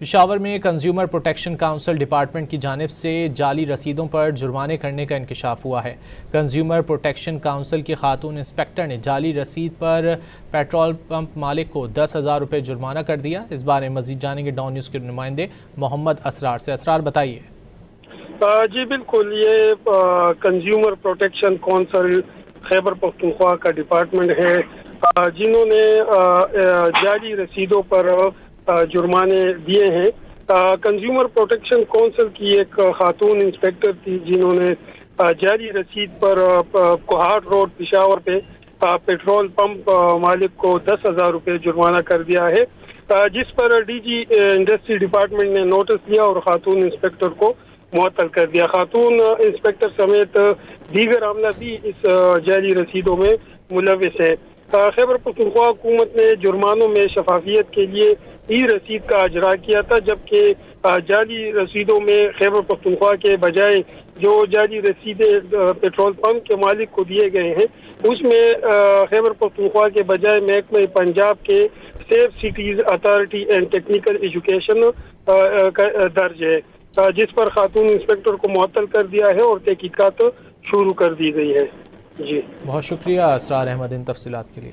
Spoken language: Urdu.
پشاور میں کنزیومر پروٹیکشن کونسل ڈپارٹمنٹ کی جانب سے جعلی رسیدوں پر جرمانے کرنے کا انکشاف ہوا ہے۔ کنزیومر پروٹیکشن کونسل کی خاتون انسپکٹر نے جعلی رسید پر پیٹرول پمپ مالک کو 10,000 روپے جرمانہ کر دیا۔ اس بارے مزید جانیں گے ڈان نیوز کے نمائندے محمد اسرار سے۔ اسرار بتائیے۔ جی بالکل، یہ consumer protection council Khyber Pakhtunkhwa کا ڈپارٹمنٹ ہے جنہوں نے جعلی رسیدوں پر جرمانے دیے ہیں۔ کنزیومر پروٹیکشن کونسل کی ایک خاتون انسپکٹر تھی جنہوں نے جعلی رسید پر کوہاٹ روڈ پشاور پہ پیٹرول پمپ مالک کو 10,000 روپے جرمانہ کر دیا ہے، جس پر ڈی جی انڈسٹری ڈپارٹمنٹ نے نوٹس دیا اور خاتون انسپکٹر کو معطل کر دیا۔ خاتون انسپکٹر سمیت دیگر عملہ بھی اس جعلی رسیدوں میں ملوث ہے۔ خیبر پختونخوا حکومت نے جرمانوں میں شفافیت کے لیے ای رسید کا اجرا کیا تھا، جبکہ جعلی رسیدوں میں خیبر پختونخوا کے بجائے جو جعلی رسیدیں پیٹرول پمپ کے مالک کو دیے گئے ہیں اس میں خیبر پختونخوا کے بجائے محکمہ پنجاب کے safe cities authority and technical education درج ہے، جس پر خاتون انسپکٹر کو معطل کر دیا ہے اور تحقیقات شروع کر دی گئی ہے۔ جی بہت شکریہ اسرار احمد ان تفصیلات کے لیے۔